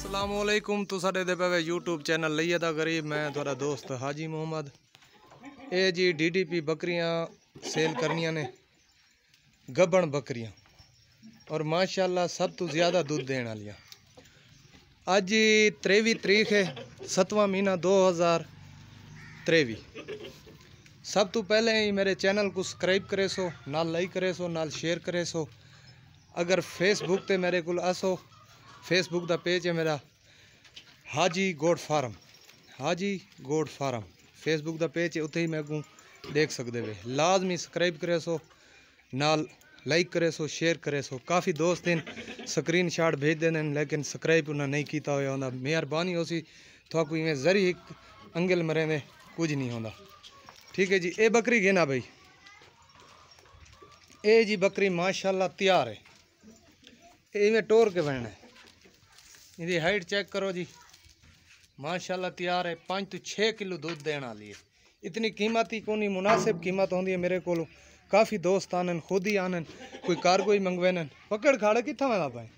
असलामुअलैकुम तो साडे दे पे यूट्यूब चैनल लइए दा गरीब मैं थोड़ा दोस्त हाजी मोहम्मद। ये जी DDP बकरियां सेल करनियां ने, गबन बकरियां और माशाल्लाह सब तो ज़्यादा दूध देने वालियां। अज 23 तारीख है 7वां महीना 2023। सब तो पहले ही मेरे चैनल को सब्सक्राइब करे सो, नाल लाइक करे सो, नाल शेयर करे सो। अगर फेसबुक ते मेरे को आसो, फेसबुक का पेज है मेरा हाजी गोड फार्म, हाजी गोड फार्म फेसबुक का पेज है, उत्ते ही मैं को देख सकते वे। लाजमी सब्सक्राइब करे सो, नाल लाइक करे सो, शेयर करे सो। काफ़ी दोस्त इन स्क्रीन शॉट भेज देने लेकिन सब्सक्राइब उन्हें नहीं किया हुआ होंदा। मेहरबानी हो सी थोड़ा इवें जरी एक अंगल मरे में कुछ नहीं होंदा। ठीक है जी। ये बकरी गिना भाई, ये जी बकरी माशाल्लाह तैयार है। इवें टोर के बनना है। इसकी हाइट चेक करो जी, माशाल्लाह तैयार है। 5 तो 6 किलो दूध देने वाली है। इतनी कीमत ही कोनी, मुनासिब कीमत होंदी है मेरे को। काफ़ी दोस्त आनन, खुद ही आनन, कोई कार्गो ही मंगवेन। पकड़ खाड़े कितना वाला पाए।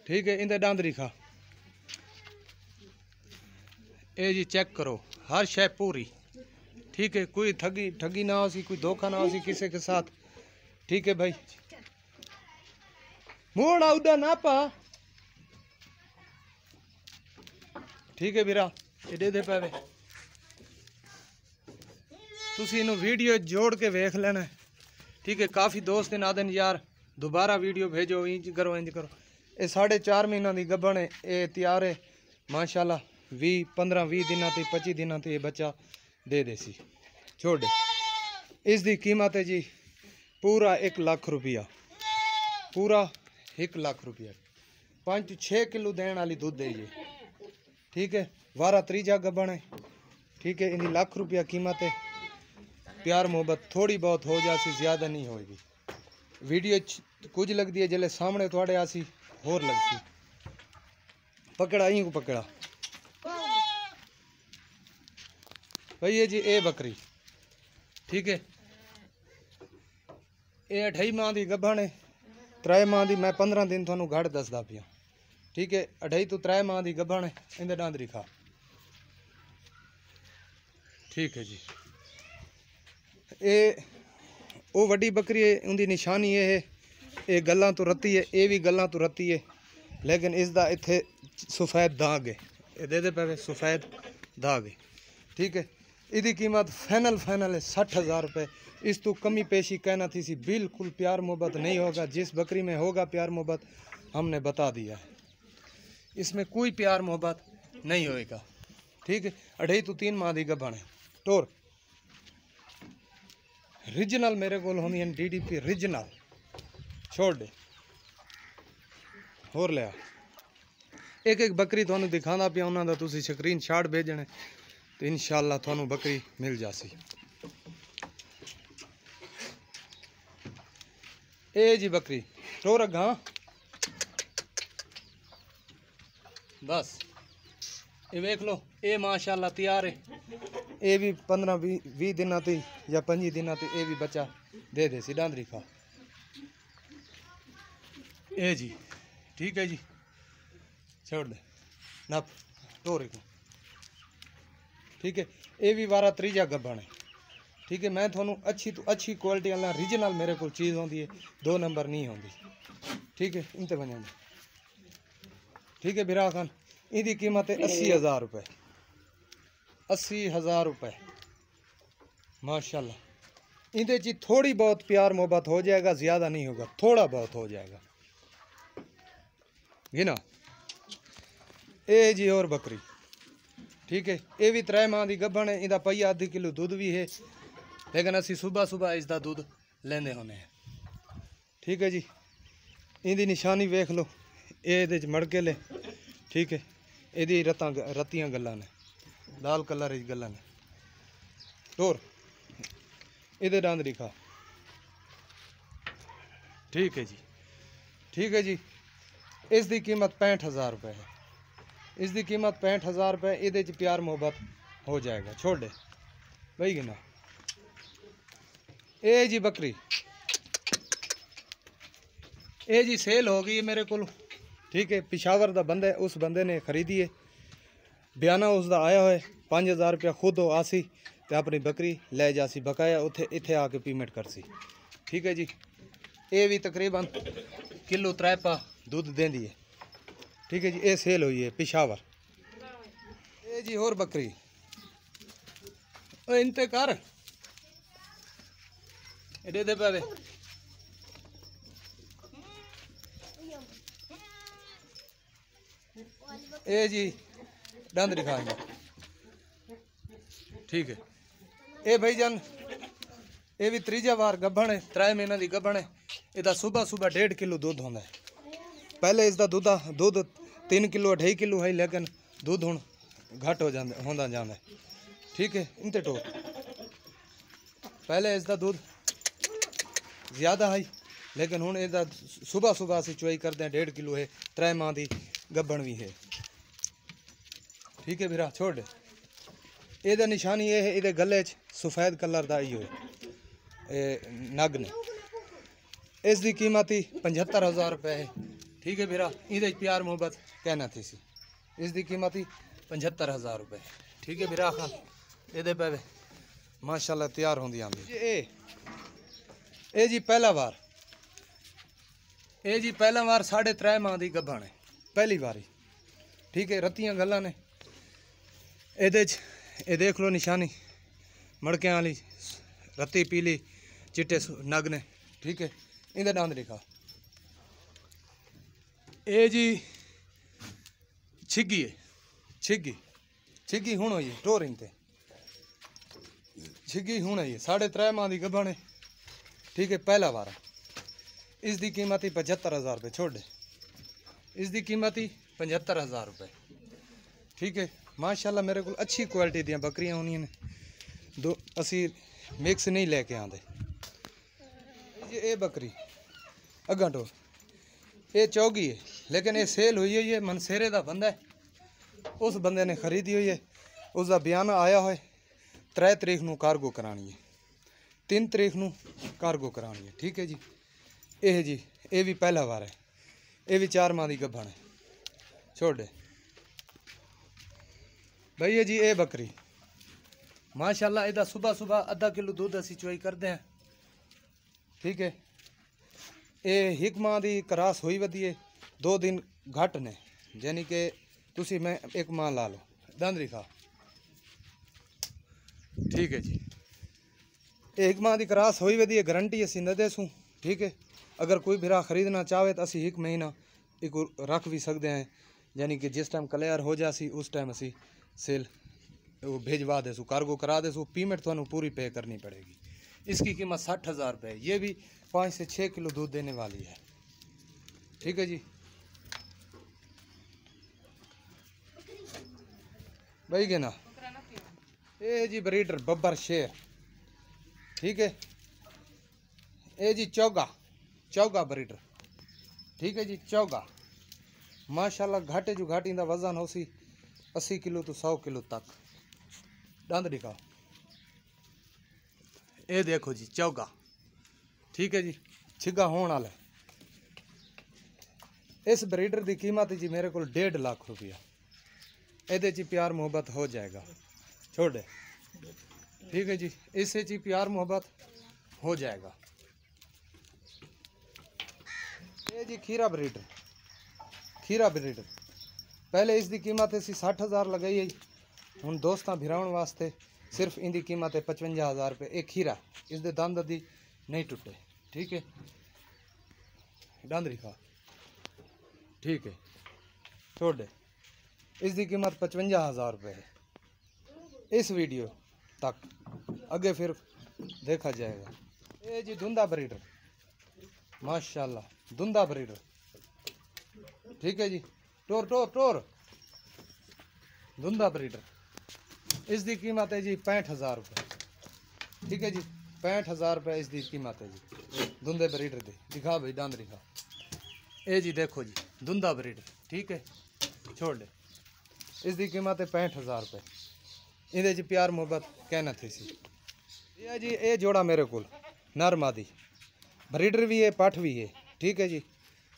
ठीक है, इंदे डांदरी खा। ये जी चेक करो, हर शय पूरी। ठीक है, कोई ठगी ना हो सी, कोई धोखा ना हो सी किसी के साथ। ठीक है भाई, मोड़ा उड़ा ना पा। ठीक है वीरा, एडे दे पावे तुसी इनू वीडियो जोड़ के वेख लेना। ठीक है, काफ़ी दोस्त इन आदन यार दोबारा वीडियो भेजो, इंज करो इंज करो। ये 4.5 महीना की गबन है, ये तैयार है माशाल्लाह। 15-20 दिन ते 25 दिन ते ये बच्चा दे देसी छोड़ दे। इसकी कीमत है जी पूरा 1 लाख रुपया, पूरा 1 लाख रुपया। 5 तो 6 किलो देने वाली दूध दे जी। ठीक है, 12 त्रीजा गबन है। ठीक है, इनकी लाख रुपया कीमत है। प्यार मोहब्बत थोड़ी बहुत हो जासी, ज़्यादा नहीं होगी। वीडियो कुछ लगती है जल्द सामने थोड़े आसी होर लगती। पकड़ा ही को पकड़ा भाई। ये जी ए बकरी, ठीक है, ये 28 माह की गबन है। 3 माह की मैं 15 दिन थानू घट दसदा पिया। ठीक है, 28 तो 3 माह की गबन है। इंदे डांदरी खा। ठीक है जी। ये वो वड्डी बकरी है, उनकी निशानी ये है। ये गल्लां तो रत्ती है, ये भी गल्लां तो रत्ती है, लेकिन इसका इत्थे सफ़ेद दाग है। ये दे पे सफ़ेद दाग है। ठीक है, इसकी कीमत फाइनल है 60,000 रुपये। इस तो कमी पेशी कहना थी सी, बिल्कुल प्यार मोहब्बत नहीं होगा। जिस बकरी में होगा प्यार मोहब्बत हमने बता दिया है, इसमें कोई प्यार मोहब्बत नहीं होएगा। ठीक है, 2.5 तो 3 माह की गबन है। टोर रिजनल मेरे को होनी है, DDP रिजनल छोड़ दे होर लिया। एक बकरी थानू दिखाना पिया, उन्होंने तुसी स्क्रीन शॉट भेजने तो इंशाल्लाह थानू बकरी मिल जासी। ए जी बकरी टोर अगा बस ये वेख लो। ये माशाल्लाह तैयार है। ये भी 15-20 दिन ते या 25 दिन ते ये भी बच्चा दे दे सी। डांदरी खा। ए जी ठीक है जी, छोड़ दे नप टोरे को। ठीक है, ये भी 12 त्रीजा गबन है। ठीक है, मैं थोनू अच्छी तो अच्छी क्वालिटी वाला रिजनल मेरे को चीज़ होती है, 2 नंबर नहीं होती। ठीक है, इनते बने। ठीक है बिरा खान, इनकी कीमत है 80,000 रुपये। 80,000 रुपये माशाल्लाह। इनते जी थोड़ी बहुत प्यार मोहब्बत हो जाएगा, ज़्यादा नहीं होगा, थोड़ा बहुत हो जाएगा। गिना ए जी और बकरी। ठीक है, ये भी 3 माह की गबन है। इनका पहिया आधी किलो दूध भी है, लेकिन असी सुबह इसका दूध लेंदे होने हैं। ठीक है जी, इनकी निशानी वेख लो, ये मड़के ले। ठीक है, यदी रत्तियाँ गल्लां ने, लाल कलर की गल्लां ने। टोर ये डांदरी खा। ठीक है जी। ठीक है जी, इसकी कीमत 65,000 रुपये है। इसकी कीमत 65,000 रुपये। ये प्यार मोहब्बत हो जाएगा, छोड़ दे भाई गिना। ए जी बकरी, ये जी सेल हो गई है मेरे को। ठीक है, पिशावर का बंदा है, उस बंदे ने खरीदी है। बयाना उसका आया हुआ है 5000 रुपया खुद हो आसी तो अपनी बकरी ले जासी, बकाया उथे इत्थे आके पेमेंट करसी। ठीक है जी, ये भी तकरीबन किलो 3 पा दूध देंदी है। ठीक है जी, ये सेल हुई है पिशावर। ये जी और बकरी इनते कर दे दे पावे। ये जी दंद दिखाएंगे। ठीक है, ये भाईजान ये भी तीजा बार गब्भण है, 3 महीने की गब्भण है। इसका सुबह सुबह 1.5 किलो दूध होता है। पहले इसका दूध 3 किलो 2.5 किलो है, लेकिन दूध हूँ घट हो जाता होंदा जाता है। ठीक है, इनते टोर पहले इसका दूध ज़्यादा है, लेकिन हूँ इसका सुबह सुबह असी चुआई करते हैं 1.5 किलो है। 3 माह की गब्भण भी है। ठीक है भीरा छोड़ ये निशानी ये है, ये गले सफेद कलर का ही नग ने। इसकी कीमत ही 75,000 रुपये है। ठीक है भीरा, ये प्यार मुहब्बत कहना थी सी। इसकी कीमत ही 75,000 रुपये। ठीक है भीरा खान ये पे माशाल्लाह तैयार होंगी आंदी। ये जी पहला बार, ये जी पहला बार 3.5 माह की गब्भण है, पहली बारी। ठीक है, रत्तियां गल्लां ने ये देख लो निशानी मड़के वाली, रत्ती पीली चिट्टे नग ने। ठीक है, इधर दांद दिखा। ये जी छिग्गी है, छिग्गी हूँ हुई है टोर इनते छिग्गी हूँ है 3.5 माह की गब्भण है। ठीक है, पहला बार। इसकी कीमत ही 75,000 रुपये। छोड़ दे, इसकी कीमत ही 75,000 रुपये। ठीक है, माशाल्लाह मेरे को अच्छी क्वालिटी दी बकरियां होनी ने, दो असी मिक्स नहीं लेके आते। ये बकरी अग्गा टो ये चौगी है, लेकिन ये सेल हुई है मनसेरे का बंदा है, उस बंदे ने खरीदी हुई है। उसका बयान आया है 3 तारीख को कार्गो करानी है, 3 तारीख को कार्गो करानी है। ठीक है जी, ये भी पहला बार है। ये भी 4 माह की गब्भण है। छोड़ दे भैया जी, ये बकरी माशाल्लाह इदा सुबह सुबह आधा किलो दूध असी चुआई करते हैं। ठीक है, ये 1 माह की क्रॉस हुई वधी है, 2 दिन घट ने, यानी कि तुसी मैं 1 माह ला लो दंद दिखा। ठीक है जी, 1 माह की क्रॉस हुई वधी है, गारंटी असी न देसूँ। ठीक है, अगर कोई भरा खरीदना चाहे तो असी 1 महीना एक रख भी सकते हैं, यानी कि जिस टाइम क्लियर हो जासी उस टाइम असी सेल वो भेजवा देसू, कार्गो करा देसू। पेमेंट थानू पूरी पे करनी पड़ेगी। इसकी कीमत 60,000 रुपये है। ये भी 5 से 6 किलो दूध देने वाली है। ठीक है जी भाई के ना, ये जी ब्रीडर बब्बर शेर। ठीक है, ये जी चौगा ब्रीडर। ठीक है जी, चौगा माशाल्लाह घाटे जो घाटी का वजन हो सी 80 किलो तो 100 किलो तक। दंद दिखाओ, ये देखो जी चौगा। ठीक है जी, छिगा होने वाला। इस ब्रीडर की कीमत जी मेरे को 1.5 लाख रुपया। ये जी प्यार मुहब्बत हो जाएगा। छोड़ दे। ठीक है जी, इससे जी प्यार मोहब्बत हो जाएगा। ये जी खीरा ब्रीडर पहले इसकी कीमत है 60,000 लगाई है। हूँ दोस्तां भिराउन वास्ते सिर्फ इनकी कीमत है 55,000 रुपये। एक खीरा, इसके दंद अदी नहीं टुटे। ठीक है, दंद दिखा। ठीक है, छोड़ दे। इसकी कीमत 55,000 रुपये है। इस वीडियो तक आगे फिर देखा जाएगा। ये जी धुंधा ब्रीडर माशाल्लाह, धुंधा ब्रीडर। ठीक है जी, टोर धुंधा ब्रीडर। इसकी कीमत है जी 65,000 रुपये। ठीक है जी, 65,000 रुपये इसकी कीमत है जी धुंधे ब्रीडर दी। दिखा भाई दंद दिखा। ये जी देखो जी धुंधा ब्रीडर। ठीक है, छोड़ दे। इसकी कीमत है 65,000 रुपये। ये प्यार मुहब्बत कहना थी सी। ये जी ये जोड़ा मेरे को नर मादी ब्रीडर भी है, पठ भी है। ठीक है जी,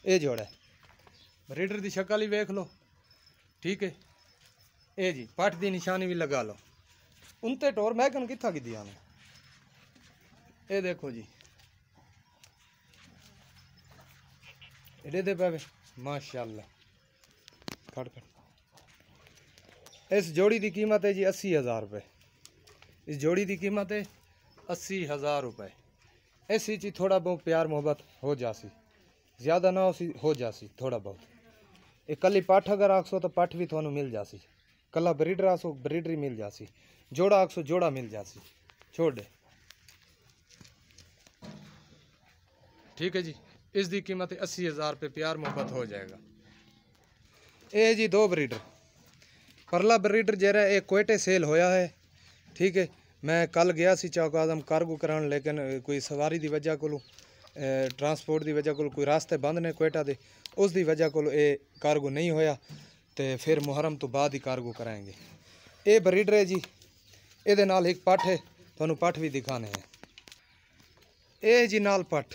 ये जोड़ा है। ब्रीडर की शक्ल ही वेख लो, ठीक है। ये जी पट की निशानी भी लगा लो, उनते टोर महकन कित्था की दिया ने, ये देखो जी एडे दे पे माशाल्लाह। खड़ खड़। इस जोड़ी की कीमत है जी 80,000 रुपये। इस जोड़ी की कीमत है 80,000 रुपये। ऐसी चीज थोड़ा बहुत प्यार मोहब्बत हो जासी, ज़्यादा ना हो जासी थोड़ा बहुत। ये कली पठ अगर आखसो तो पठ भी थानू मिल जासी, कला ब्रीडर आसो ब्रीडर ही मिल जासी, जोड़ा आखसो जोड़ा मिल जासी। छोड़ दे, ठीक है जी। इसकी कीमत 80,000 रुपये, प्यार मोहब्बत हो जाएगा। ये जी दो ब्रीडर, परला ब्रीडर जरा एक कोयटे सेल होया है, ठीक है। मैं कल गया सी चौक आजम कार्गो करान, लेकिन कोई सवारी की वजह को ट्रांसपोर्ट की वजह को कोई रास्ते बंद ने कोयटा दे, उस दी वजह को ये कार्गो नहीं होया, तो फिर मुहर्रम तो बाद ही कार्गो कराएंगे। ये ब्रीडर है जी, ये नाल एक पठ है, थानू पठ भी दिखाने हैं। ये जी नाल पठ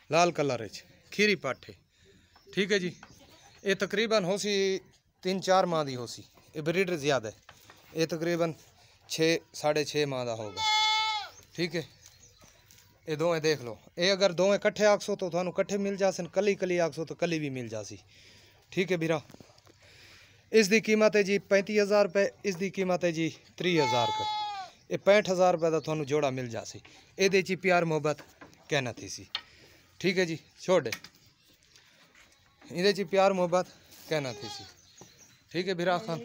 लाल कलर है, खीरी पठ है, ठीक है जी। ये तकरीबन हो सी 3-4 माह की हो सी। ये ब्रीडर ज़्यादा है, ये तकरीबन 6-6.5 माह का होगा, ठीक है। ये दोवें देख लो, ये अगर दोवें कट्ठे आखसो तो थानू कट्ठे मिल जासन, कली कली आखसो तो कली भी मिल जासी, ठीक है बीरा। इसकी कीमत है जी 35,000 रुपये, इसकी कीमत है जी 30,000 रुपये। ये 65,000 रुपये का थानू जोड़ा मिल जासी। ये ची प्यार मोहब्बत कहना थी सी, ठीक है जी। छोड़ ये प्यार मोहब्बत कहना थी सी, ठीक है बीरा खान।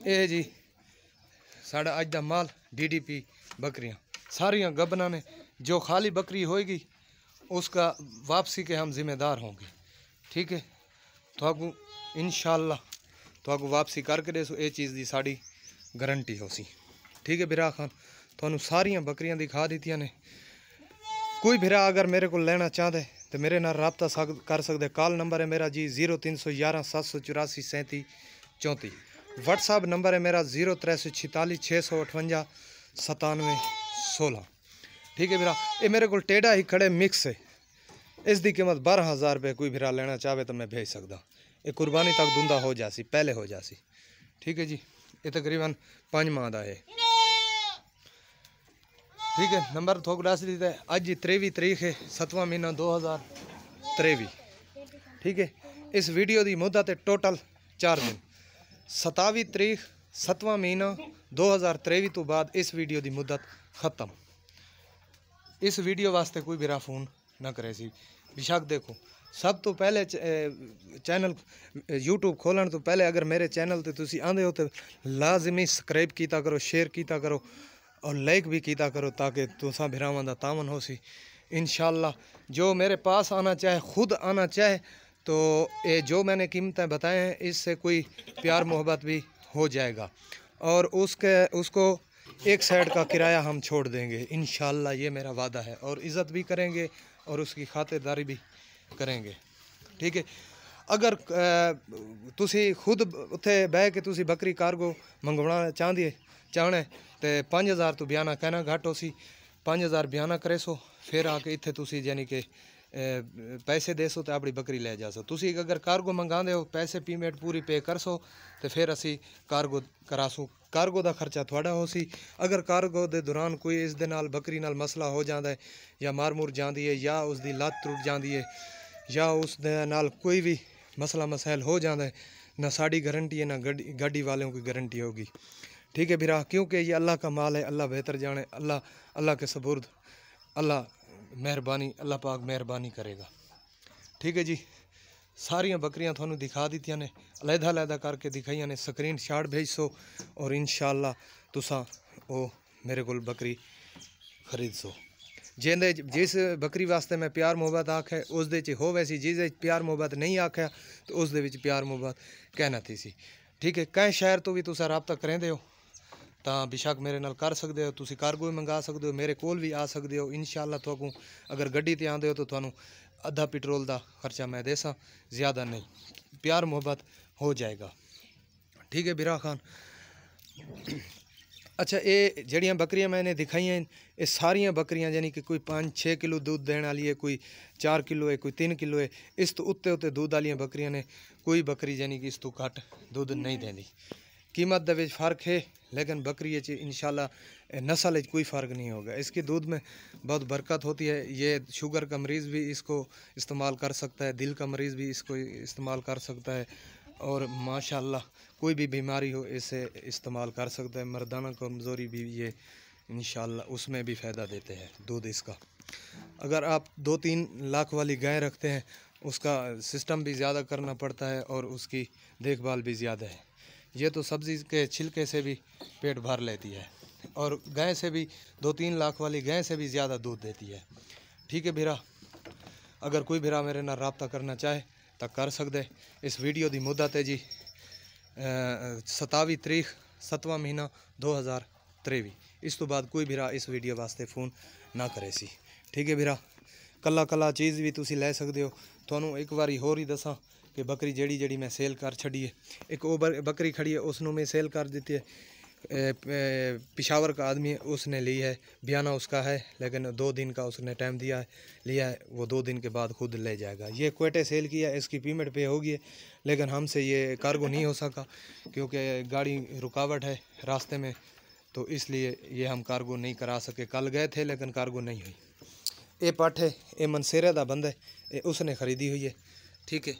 ये जी साढ़ा अज का माल DDP बकरियां सारियां गबना ने, जो खाली बकरी होएगी उसका वापसी के हम जिम्मेदार होंगे, ठीक है। तो इंशाअल्लाह तो वापसी करके दे, ये चीज़ की साड़ी गारंटी हो सी, ठीक है बिरा खान। थानू सारियां बकरियां दिखा दी ने। कोई बिरा अगर मेरे को लेना चाहते तो मेरे नाल रबता कर सकते। कॉल नंबर है मेरा जी 0311 784 37 34। व्हाट्सअप नंबर है मेरा 0346 658 97 16, ठीक है बिरा। ये मेरे को टेढ़ा ही खड़े मिक्स है, इसकी कीमत 12,000 रुपये। कोई बिरा लेना चाहे तो मैं भेज सकता। ये कुर्बानी तक दुंदा हो जासी, पहले हो जासी, ठीक है जी। ये तकरीबन 5 माह का है, ठीक है। नंबर थोक दस दी है। अज 23 तारीख है 7वां महीना 2023, ठीक है। इस वीडियो की मुद्दत है टोटल 4 दिन। 27 तारीख 7वां महीना 2023 तो बाद इस वीडियो की मुद्दत ख़त्म। इस वीडियो वास्ते कोई बिरा फोन ना करे सी। बेशक देखो, सब तो पहले चैनल यूट्यूब खोलन तो पहले अगर मेरे चैनल ते तुसी आंदे हो तो लाजमी सब्सक्राइब कीता करो, शेयर कीता करो और लाइक भी कीता करो, ताकि तुसा बिरावां दा तामन हो सी। इंशाअल्लाह जो मेरे पास आना चाहे, खुद आना चाहे, तो ये जो मैंने कीमतें बताए हैं इससे कोई प्यार मोहब्बत भी हो जाएगा, और उसको एक साइड का किराया हम छोड़ देंगे इंशाअल्लाह। ये मेरा वादा है, और इज़्ज़त भी करेंगे और उसकी खातिरदारी भी करेंगे, ठीक है। अगर तुसी खुद उत्थे बह के तुसी बकरी कार्गो मंगवाना चाहने तो 5,000 तो बयाना कहना घट हो सी। 5,000 बयाना करे सो, फिर आके इत्थे तुसी यानी कि पैसे दे सो तो अपनी बकरी ले जा सो। तुसी अगर कार्गो मंगाते हो, पैसे पेमेंट पूरी पे कर सो तो फिर असी कार्गो करा सो। कार्गो का खर्चा थोड़ा हो सी। अगर कार्गो के दौरान कोई इस दे नाल बकरी नाल मसला हो जाता है, या मार मुर जाती है, या उसकी लत्त टुट जाती है, या उस दे नाल कोई भी मसला मसाइल हो जाता है, ना साड़ी गारंटी है ना गाड़ी वालों की गारंटी होगी, ठीक है बिरा। क्योंकि ये अल्लाह का माल है, अल्लाह बेहतर जाने। अल्लाह के सपुर्द, अल्लाह मेहरबानी, अल्लाह पाक मेहरबानी करेगा, ठीक है जी। सारियां बकरियां थानू दिखा दीतियां ने, अलहदा करके दिखाइया ने। स्क्रीन शॉट भेज सो और इंशाअल्लाह तुसा वो मेरे को बकरी खरीद सो। जिस बकरी वास्ते मैं प्यार मुहब्बत आख्या उस दे च हो वैसी, जिस प्यार मुहब्बत नहीं आख्या तो उस दे विच प्यार मुहब्बत कहना थी सी, ठीक है। कई शहर तो भी तुसा रबता करेंदे हो तो बेशक मेरे नाल कर सकते हो। तुसी कार्गो भी मंगा सकते हो, मेरे कोल भी आ सकते हो इंशाअल्लाह। तुहानू अगर गड्डी ते आंदे हो तो तुहानू आधा पेट्रोल का खर्चा मैं देसा, ज़्यादा नहीं। प्यार मुहब्बत हो जाएगा, ठीक है बिरा खान। अच्छा, ये जड़ियाँ बकरियाँ मैंने दिखाई हैं, ये सारियाँ बकरियाँ यानी कि कोई 5-6 किलो दूध देने वाली है, कोई 4 किलो है, कोई 3 किलो है। इस तो उत्ते उत्ते दूध वाली बकरियाँ ने कोई बकरी यानी कि इस तो घट दूध नहीं देंदी। कीमत दे विच फ़र्क है, लेकिन बकरी इंशाल्लाह नस्ल कोई फ़र्क नहीं होगा। इसके दूध में बहुत बरकत होती है। ये शुगर का मरीज़ भी इसको इस्तेमाल कर सकता है, दिल का मरीज़ भी इसको इस्तेमाल कर सकता है, और माशाल्लाह कोई भी बीमारी हो इसे इस्तेमाल कर सकता है। मर्दाना कमज़ोरी भी ये इंशाल्लाह उसमें भी फ़ायदा देते हैं दूध इसका। अगर आप 2-3 लाख वाली गाय रखते हैं, उसका सिस्टम भी ज़्यादा करना पड़ता है और उसकी देखभाल भी ज़्यादा है। ये तो सब्ज़ी के छिलके से भी पेट भर लेती है, और गाय से भी 2-3 लाख वाली गाय से भी ज़्यादा दूध देती है। ठीक है भीरा, अगर कोई भीरा मेरे नाल रब्ता करना चाहे तो कर सकते। इस वीडियो की मुद्दत है जी 27 तारीख 7वां महीना 2023। इस तो बाद कोई भीरा इस वीडियो वास्ते फ़ोन ना करे सी। ठीक है भीरा, कला चीज़ भी तुसी लै सकते हो। थानू एक बारी होर ही दसा कि बकरी जड़ी मैं सेल कर छड़ी है। एक वो बकरी खड़ी है, उसनों मैं सेल कर देती है। पिशावर का आदमी है, उसने ली है, बयाना उसका है, लेकिन 2 दिन का उसने टाइम लिया है। वो 2 दिन के बाद खुद ले जाएगा। ये क्वेटे सेल किया है, इसकी पेमेंट पे होगी है, लेकिन हमसे ये कार्गो नहीं हो सका क्योंकि गाड़ी रुकावट है रास्ते में, तो इसलिए ये हम कार्गो नहीं करा सके। कल गए थे लेकिन कार्गो नहीं हुई। ये पट है, ये मनसेरे का बंद है, ये उसने खरीदी हुई है। ठीक है,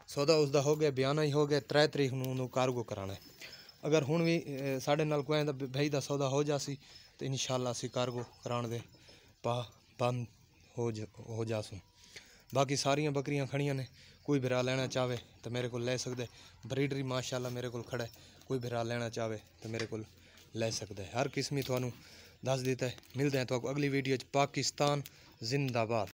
सौदा उसका हो गया, बयाना ही हो गया। 3 तारीख नूं कार्गो कराना है। अगर हुण भी साढ़े नाल कोई भाई का सौदा हो जासी तो इंशाल्लाह असी कार्गो कराने दे बंद हो जासूँ। बाकी सारियां बकरियां खड़ियां ने, कोई भरा लेना चाहे तो मेरे को ले सकते। ब्रीडरी माशाल्लाह मेरे को खड़ा है, कोई भरा लेना चाहे तो मेरे को ले सकता है। हर किस्म ही थानू दस देता है। मिलते हैं तो अगली वीडियो। पाकिस्तान जिंदाबाद।